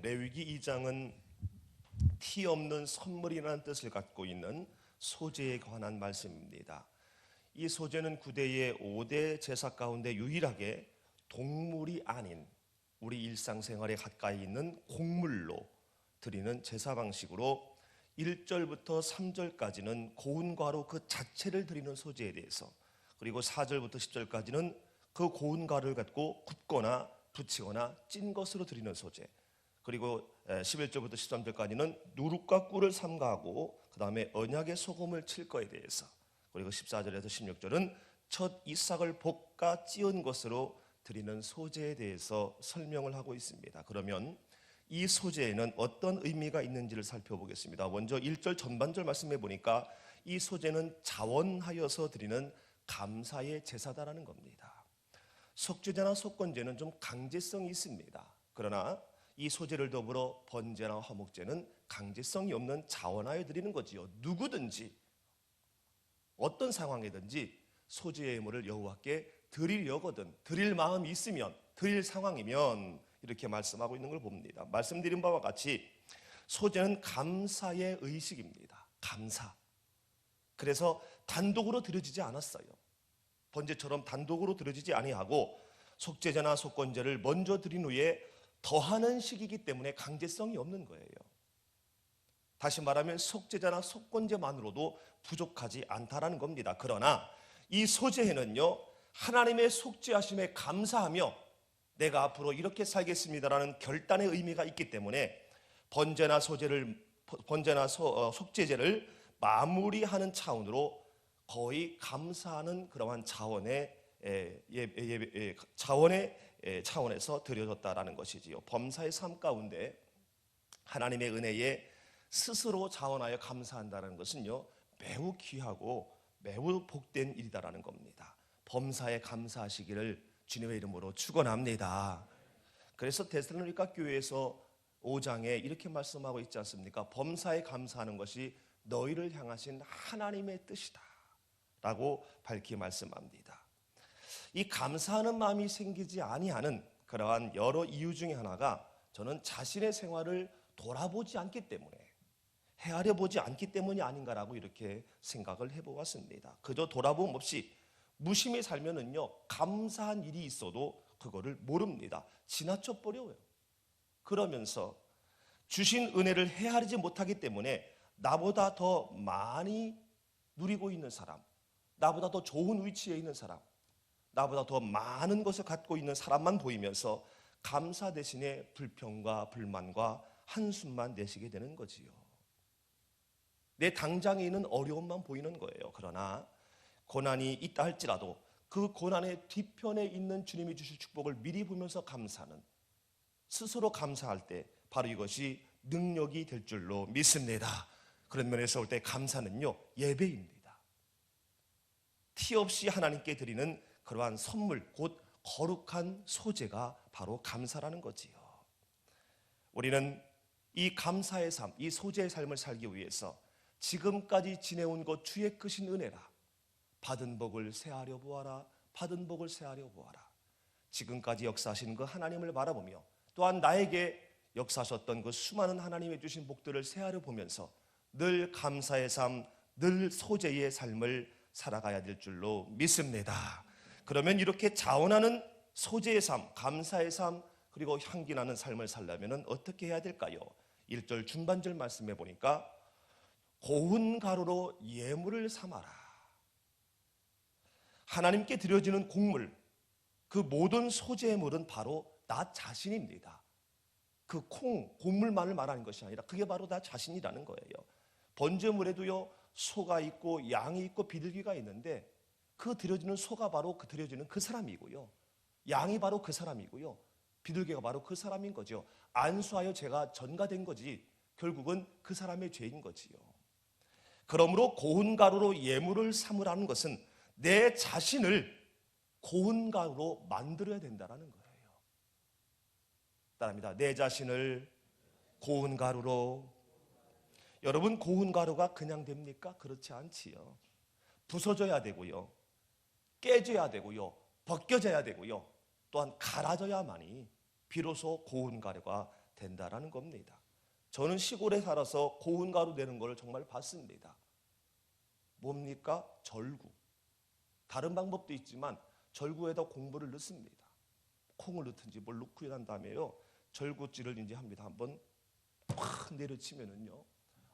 레위기 2장은 티 없는 선물이라는 뜻을 갖고 있는 소재에 관한 말씀입니다. 이 소재는 구대의 5대 제사 가운데 유일하게 동물이 아닌 우리 일상생활에 가까이 있는 곡물로 드리는 제사 방식으로 1절부터 3절까지는 고운 가루 그 자체를 드리는 소재에 대해서, 그리고 4절부터 10절까지는 그 고운 가루를 갖고 굽거나 부치거나 찐 것으로 드리는 소재, 그리고 11절부터 13절까지는 누룩과 꿀을 삼가하고 그 다음에 언약의 소금을 칠 거에 대해서, 그리고 14절에서 16절은 첫 이삭을 볶아 찌은 것으로 드리는 소재에 대해서 설명을 하고 있습니다. 그러면 이 소재에는 어떤 의미가 있는지를 살펴보겠습니다. 먼저 1절 전반절 말씀해 보니까 이 소재는 자원하여서 드리는 감사의 제사다라는 겁니다. 속죄제나 속건제는 좀 강제성이 있습니다. 그러나 이 소재를 더불어 번제나 화목제는 강제성이 없는 자원하여 드리는 거지요. 누구든지 어떤 상황이든지 소재의 예물을 여호와께 드리려거든, 드릴 마음이 있으면, 드릴 상황이면 이렇게 말씀하고 있는 걸 봅니다. 말씀드린 바와 같이 소재는 감사의 의식입니다. 감사. 그래서 단독으로 드려지지 않았어요. 번제처럼 단독으로 드려지지 아니하고 속죄제나 속건제를 먼저 드린 후에 더하는 식이기 때문에 강제성이 없는 거예요. 다시 말하면 속죄제나 속건제만으로도 부족하지 않다라는 겁니다. 그러나 이 소재에는요, 하나님의 속죄하심에 감사하며 내가 앞으로 이렇게 살겠습니다라는 결단의 의미가 있기 때문에 번제나 속죄제를 마무리하는 차원으로 거의 감사하는 그러한 차원에서 드려졌다라는 것이지요. 범사의 삶 가운데 하나님의 은혜에 스스로 자원하여 감사한다는 것은요, 매우 귀하고 매우 복된 일이다라는 겁니다. 범사에 감사하시기를 주님의 이름으로 축원합니다. 그래서 데살로니가 교회에서 5장에 이렇게 말씀하고 있지 않습니까? 범사에 감사하는 것이 너희를 향하신 하나님의 뜻이다 라고 밝히 말씀합니다. 이 감사하는 마음이 생기지 아니하는 그러한 여러 이유 중에 하나가, 저는 자신의 생활을 돌아보지 않기 때문에, 헤아려 보지 않기 때문이 아닌가라고 이렇게 생각을 해보았습니다. 그저 돌아봄 없이 무심히 살면은요, 감사한 일이 있어도 그거를 모릅니다. 지나쳐 버려요. 그러면서 주신 은혜를 헤아리지 못하기 때문에 나보다 더 많이 누리고 있는 사람, 나보다 더 좋은 위치에 있는 사람, 나보다 더 많은 것을 갖고 있는 사람만 보이면서 감사 대신에 불평과 불만과 한숨만 내시게 되는 거지요. 내 당장에 있는 어려움만 보이는 거예요. 그러나 고난이 있다 할지라도 그 고난의 뒤편에 있는 주님이 주실 축복을 미리 보면서 감사하는, 스스로 감사할 때 바로 이것이 능력이 될 줄로 믿습니다. 그런 면에서 볼 때 감사는요, 예배입니다. 티 없이 하나님께 드리는 그러한 선물, 곧 거룩한 소재가 바로 감사라는 거지요. 우리는 이 감사의 삶, 이 소재의 삶을 살기 위해서 지금까지 지내온 것 주의 크신 은혜라, 받은 복을 세하려 보아라, 받은 복을 세하려 보아라. 지금까지 역사하신 그 하나님을 바라보며 또한 나에게 역사하셨던 그 수많은 하나님의 주신 복들을 세하려 보면서 늘 감사의 삶, 늘 소재의 삶을 살아가야 될 줄로 믿습니다. 그러면 이렇게 자원하는 소재의 삶, 감사의 삶, 그리고 향기나는 삶을 살려면 어떻게 해야 될까요? 1절 중반절 말씀해 보니까 고운 가루로 예물을 삼아라. 하나님께 드려지는 곡물, 그 모든 소재물은 바로 나 자신입니다. 그 곡물만을 말하는 것이 아니라 그게 바로 나 자신이라는 거예요. 번제물에도요, 소가 있고 양이 있고 비둘기가 있는데 그 드려지는 소가 바로 그 드려지는 그 사람이고요, 양이 바로 그 사람이고요, 비둘기가 바로 그 사람인 거죠. 안수하여 죄가 전가된 거지 결국은 그 사람의 죄인 거지요. 그러므로 고운 가루로 예물을 삼으라는 것은 내 자신을 고운 가루로 만들어야 된다는 거예요. 따라합니다. 내 자신을 고운 가루로. 여러분, 고운 가루가 그냥 됩니까? 그렇지 않지요. 부서져야 되고요, 깨져야 되고요, 벗겨져야 되고요, 또한 갈아져야만이 비로소 고운 가루가 된다라는 겁니다. 저는 시골에 살아서 고운 가루 되는 걸 정말 봤습니다. 뭡니까? 절구. 다른 방법도 있지만 절구에다 공부를 넣습니다. 콩을 넣든지 뭘 넣고 난 다음에요, 절구질을 이제 합니다. 한번 확 내려치면은요,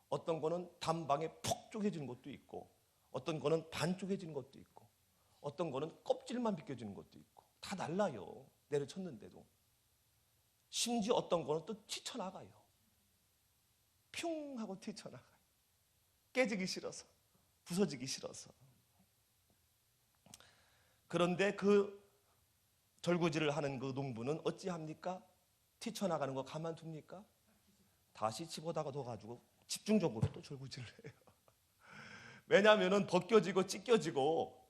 어떤 거는 단방에 푹 쪼개지는 것도 있고, 어떤 거는 반 쪼개지는 것도 있고, 어떤 거는 껍질만 벗겨지는 것도 있고, 다 달라요. 내려쳤는데도. 심지어 어떤 거는 또 튀쳐나가요. 퓨 하고 튀쳐나가요. 깨지기 싫어서, 부서지기 싫어서. 그런데 그 절구질을 하는 그 농부는 어찌합니까? 튀쳐나가는 거 가만둡니까? 다시 집어다가 둬가지고 집중적으로 또 절구질을 해요. 왜냐하면 벗겨지고 찢겨지고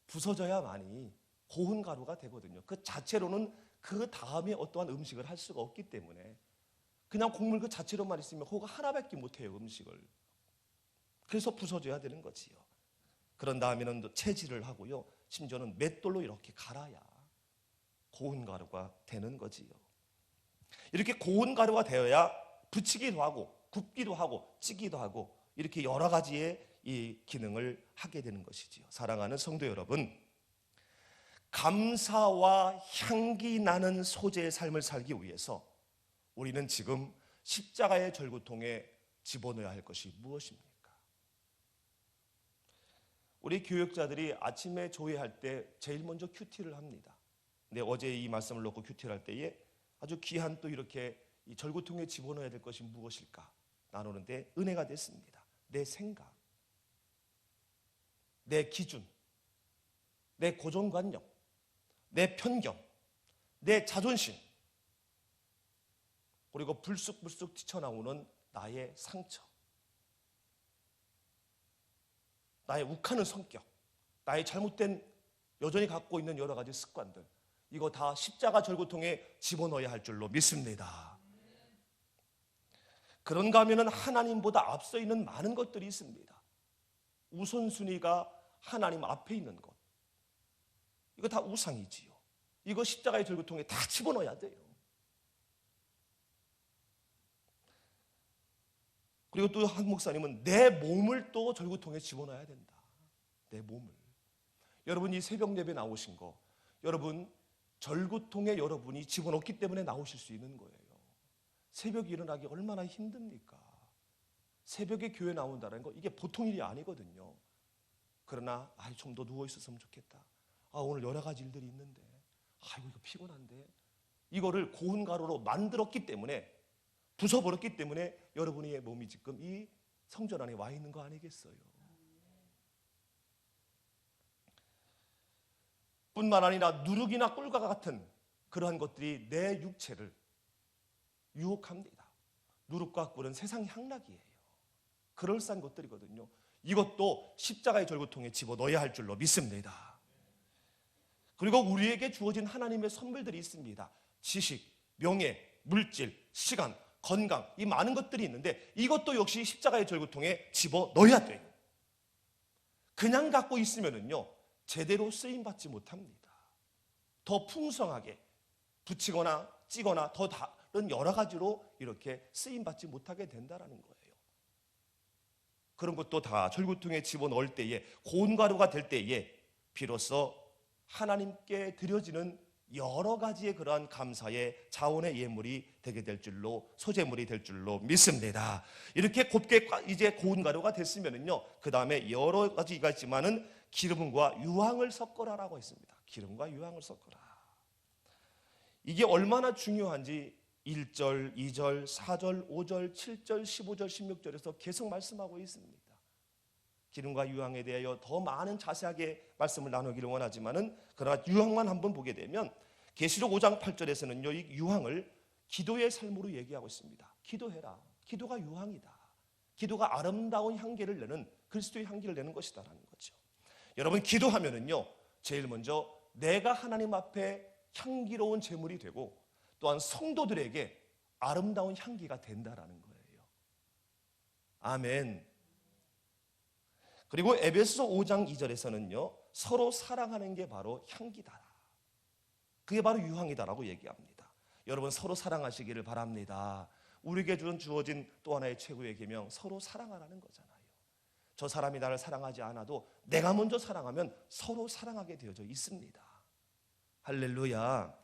부서져야만이 고운 가루가 되거든요. 그 자체로는 그 다음에 어떠한 음식을 할 수가 없기 때문에 그냥 곡물 그 자체로만 있으면 그거 하나밖에 못해요, 음식을. 그래서 부서져야 되는 거지요. 그런 다음에는 또 채질을 하고요, 심지어는 맷돌로 이렇게 갈아야 고운 가루가 되는 거지요. 이렇게 고운 가루가 되어야 붙이기도 하고 굽기도 하고 찌기도 하고 이렇게 여러 가지의 이 기능을 하게 되는 것이지요. 사랑하는 성도 여러분, 감사와 향기 나는 소재의 삶을 살기 위해서 우리는 지금 십자가의 절구통에 집어넣어야 할 것이 무엇입니까? 우리 교육자들이 아침에 조회할 때 제일 먼저 큐티를 합니다. 근데 어제 이 말씀을 놓고 큐티를 할 때에 아주 귀한 또 이렇게 이 절구통에 집어넣어야 될 것이 무엇일까 나누는데 은혜가 됐습니다. 내 생각, 내 기준, 내 고정관념, 내 편견, 내 자존심, 그리고 불쑥불쑥 튀쳐나오는 나의 상처, 나의 욱하는 성격, 나의 잘못된 여전히 갖고 있는 여러 가지 습관들, 이거 다 십자가 절구통에 집어넣어야 할 줄로 믿습니다. 그런가 하면 하나님보다 앞서 있는 많은 것들이 있습니다. 우선순위가 하나님 앞에 있는 것, 이거 다 우상이지요. 이거 십자가의 절구통에 다 집어넣어야 돼요. 그리고 또 한 목사님은 내 몸을 또 절구통에 집어넣어야 된다. 내 몸을. 여러분, 이 새벽 예배 나오신 거, 여러분 절구통에 여러분이 집어넣기 때문에 나오실 수 있는 거예요. 새벽에 일어나기 얼마나 힘듭니까? 새벽에 교회 나온다는 거, 이게 보통 일이 아니거든요. 그러나 좀 더 누워 있었으면 좋겠다. 오늘 여러 가지 일들이 있는데, 이거 피곤한데, 이거를 고운 가루로 만들었기 때문에, 부숴버렸기 때문에 여러분의 몸이 지금 이 성전 안에 와 있는 거 아니겠어요? 뿐만 아니라 누룩이나 꿀과 같은 그러한 것들이 내 육체를 유혹합니다. 누룩과 꿀은 세상 향락이에요. 그럴싸한 것들이거든요. 이것도 십자가의 절구통에 집어넣어야 할 줄로 믿습니다. 그리고 우리에게 주어진 하나님의 선물들이 있습니다. 지식, 명예, 물질, 시간, 건강, 이 많은 것들이 있는데 이것도 역시 십자가의 절구통에 집어넣어야 돼요. 그냥 갖고 있으면은요, 제대로 쓰임받지 못합니다. 더 풍성하게 붙이거나 찌거나 더 다른 여러 가지로 이렇게 쓰임받지 못하게 된다는 거예요. 그런 것도 다 절구통에 집어넣을 때에, 고운 가루가 될 때에 비로소 하나님께 드려지는 여러 가지의 그러한 감사의 자원의 예물이 되게 될 줄로, 소재물이 될 줄로 믿습니다. 이렇게 곱게 이제 고운 가루가 됐으면은요, 그 다음에 여러 가지가 있지만은 기름과 유황을 섞어라라고 했습니다. 기름과 유황을 섞어라. 이게 얼마나 중요한지 1절, 2절, 4절, 5절, 7절, 15절, 16절에서 계속 말씀하고 있습니다. 기름과 유황에 대하여 더 많은 자세하게 말씀을 나누기를 원하지만은, 그러나 유황만 한번 보게 되면 계시록 5장 8절에서는요, 이 유황을 기도의 삶으로 얘기하고 있습니다. 기도해라. 기도가 유황이다. 기도가 아름다운 향기를 내는, 그리스도의 향기를 내는 것이다라는 거죠. 여러분, 기도하면은요, 제일 먼저 내가 하나님 앞에 향기로운 제물이 되고, 또한 성도들에게 아름다운 향기가 된다라는 거예요. 아멘. 그리고 에베소 5장 2절에서는요, 서로 사랑하는 게 바로 향기다, 그게 바로 유황이다라고 얘기합니다. 여러분 서로 사랑하시기를 바랍니다. 우리에게 주어진 또 하나의 최고의 계명, 서로 사랑하라는 거잖아요. 저 사람이 나를 사랑하지 않아도 내가 먼저 사랑하면 서로 사랑하게 되어져 있습니다. 할렐루야.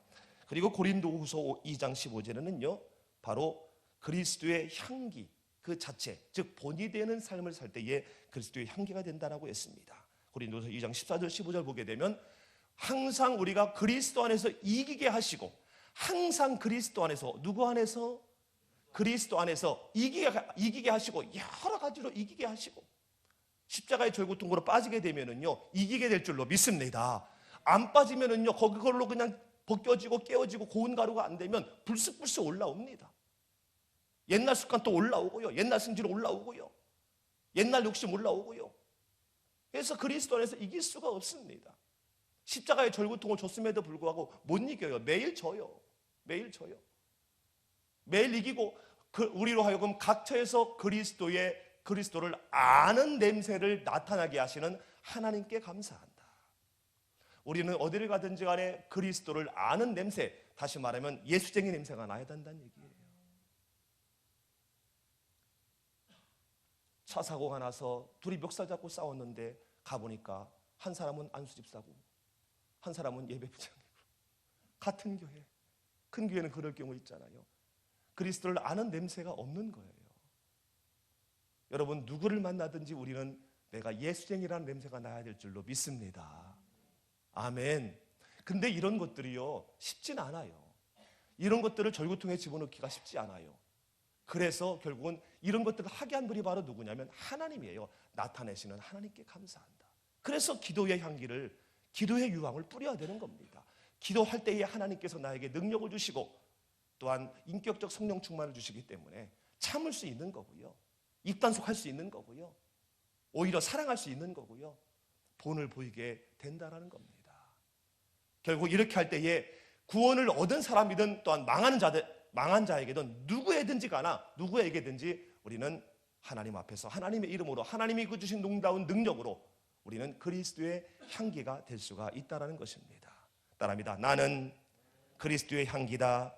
그리고 고린도후서 2장 15절에는요, 바로 그리스도의 향기 그 자체, 즉 본이 되는 삶을 살 때에 그리스도의 향기가 된다라고 했습니다. 고린도서 2장 14절 15절 보게 되면 항상 우리가 그리스도 안에서 이기게 하시고, 항상 그리스도 안에서, 누구 안에서? 그리스도 안에서 이기게 하시고, 여러 가지로 이기게 하시고, 십자가의 절고통으로 빠지게 되면은요 이기게 될 줄로 믿습니다. 안 빠지면은요 그걸로 그냥 벗겨지고 깨어지고 고운 가루가 안 되면 불쑥불쑥 올라옵니다. 옛날 습관 또 올라오고요, 옛날 승질 올라오고요, 옛날 욕심 올라오고요. 그래서 그리스도 안에서 이길 수가 없습니다. 십자가의 절고통을 줬음에도 불구하고 못 이겨요. 매일 져요. 매일 져요. 매일 이기고 우리로 하여금 각처에서 그리스도를 아는 냄새를 나타나게 하시는 하나님께 감사한다. 우리는 어디를 가든지 간에 그리스도를 아는 냄새, 다시 말하면 예수쟁이 냄새가 나야 된다는 얘기예요. 차 사고가 나서 둘이 멱살 잡고 싸웠는데 가보니까 한 사람은 안수집사고 한 사람은 예배부장이고, 같은 교회, 큰 교회는 그럴 경우 있잖아요. 그리스도를 아는 냄새가 없는 거예요. 여러분 누구를 만나든지 우리는 내가 예수쟁이라는 냄새가 나야 될 줄로 믿습니다. 아멘. 근데 이런 것들이요 쉽진 않아요. 이런 것들을 절구통에 집어넣기가 쉽지 않아요. 그래서 결국은 이런 것들을 하게 한 분이 바로 누구냐면 하나님이에요. 나타내시는 하나님께 감사한다. 그래서 기도의 향기를, 기도의 유황을 뿌려야 되는 겁니다. 기도할 때에 하나님께서 나에게 능력을 주시고 또한 인격적 성령 충만을 주시기 때문에 참을 수 있는 거고요, 입단속할 수 있는 거고요, 오히려 사랑할 수 있는 거고요, 본을 보이게 된다라는 겁니다. 결국 이렇게 할 때에 구원을 얻은 사람이든 또한 망한 자에게든 누구에게든지 우리는 하나님 앞에서 하나님의 이름으로, 하나님이 그 주신 놀라운 능력으로 우리는 그리스도의 향기가 될 수가 있다는 것입니다. 따라합니다. 나는 그리스도의 향기다.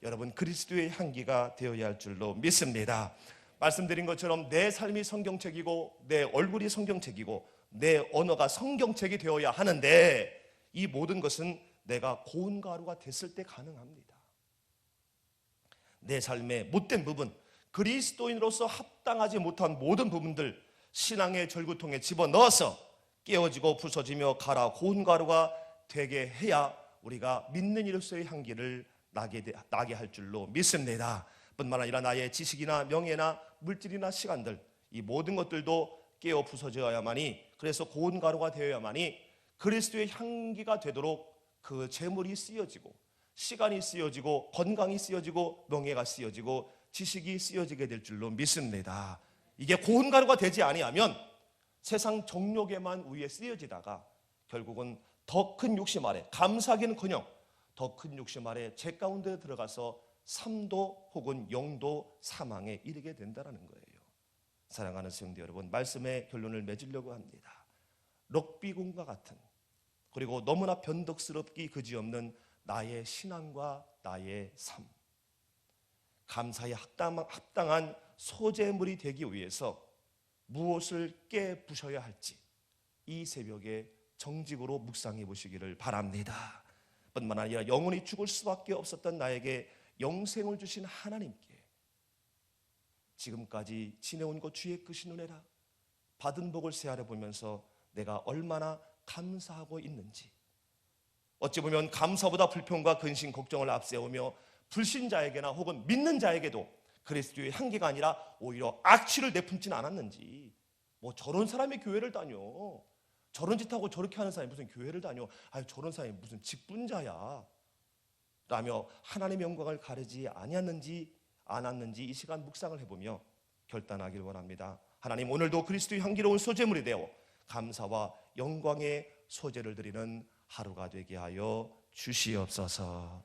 여러분 그리스도의 향기가 되어야 할 줄로 믿습니다. 말씀드린 것처럼 내 삶이 성경책이고 내 얼굴이 성경책이고 내 언어가 성경책이 되어야 하는데, 이 모든 것은 내가 고운 가루가 됐을 때 가능합니다. 내 삶의 못된 부분, 그리스도인으로서 합당하지 못한 모든 부분들 신앙의 절구통에 집어넣어서 깨어지고 부서지며 갈아 고운 가루가 되게 해야 우리가 믿는 이로서의 향기를 나게 할 줄로 믿습니다. 뿐만 아니라 나의 지식이나 명예나 물질이나 시간들, 이 모든 것들도 깨어 부서져야만이, 그래서 고운 가루가 되어야만이 그리스도의 향기가 되도록 그 재물이 쓰여지고 시간이 쓰여지고 건강이 쓰여지고 명예가 쓰여지고 지식이 쓰여지게 될 줄로 믿습니다. 이게 고운 가루가 되지 아니하면 세상 정욕에만 우위에 쓰여지다가 결국은 더 큰 욕심 아래, 감사하기는커녕 더 큰 욕심 아래 제 가운데 들어가서 삼도 혹은 영도 사망에 이르게 된다는 거예요. 사랑하는 성도 여러분, 말씀의 결론을 맺으려고 합니다. 럭비공과 같은, 그리고 너무나 변덕스럽기 그지없는 나의 신앙과 나의 삶, 감사에 합당한 소재물이 되기 위해서 무엇을 깨부셔야 할지 이 새벽에 정직으로 묵상해 보시기를 바랍니다. 뿐만 아니라 영원히 죽을 수밖에 없었던 나에게 영생을 주신 하나님께 지금까지 지내온 것 주의 크신 은혜라 받은 복을 세하려 보면서 내가 얼마나 감사하고 있는지, 어찌 보면 감사보다 불평과 근심, 걱정을 앞세우며 불신자에게나 혹은 믿는 자에게도 그리스도의 향기가 아니라 오히려 악취를 내뿜지는 않았는지, 뭐 저런 사람이 교회를 다녀, 저런 짓 하고 저렇게 하는 사람이 무슨 교회를 다녀, 저런 사람이 무슨 직분자야 라며 하나님의 영광을 가리지 않았는지 이 시간 묵상을 해보며 결단하길 원합니다. 하나님, 오늘도 그리스도의 향기로운 소재물이 되어 감사와 영광의 소재를 드리는 하루가 되게 하여 주시옵소서.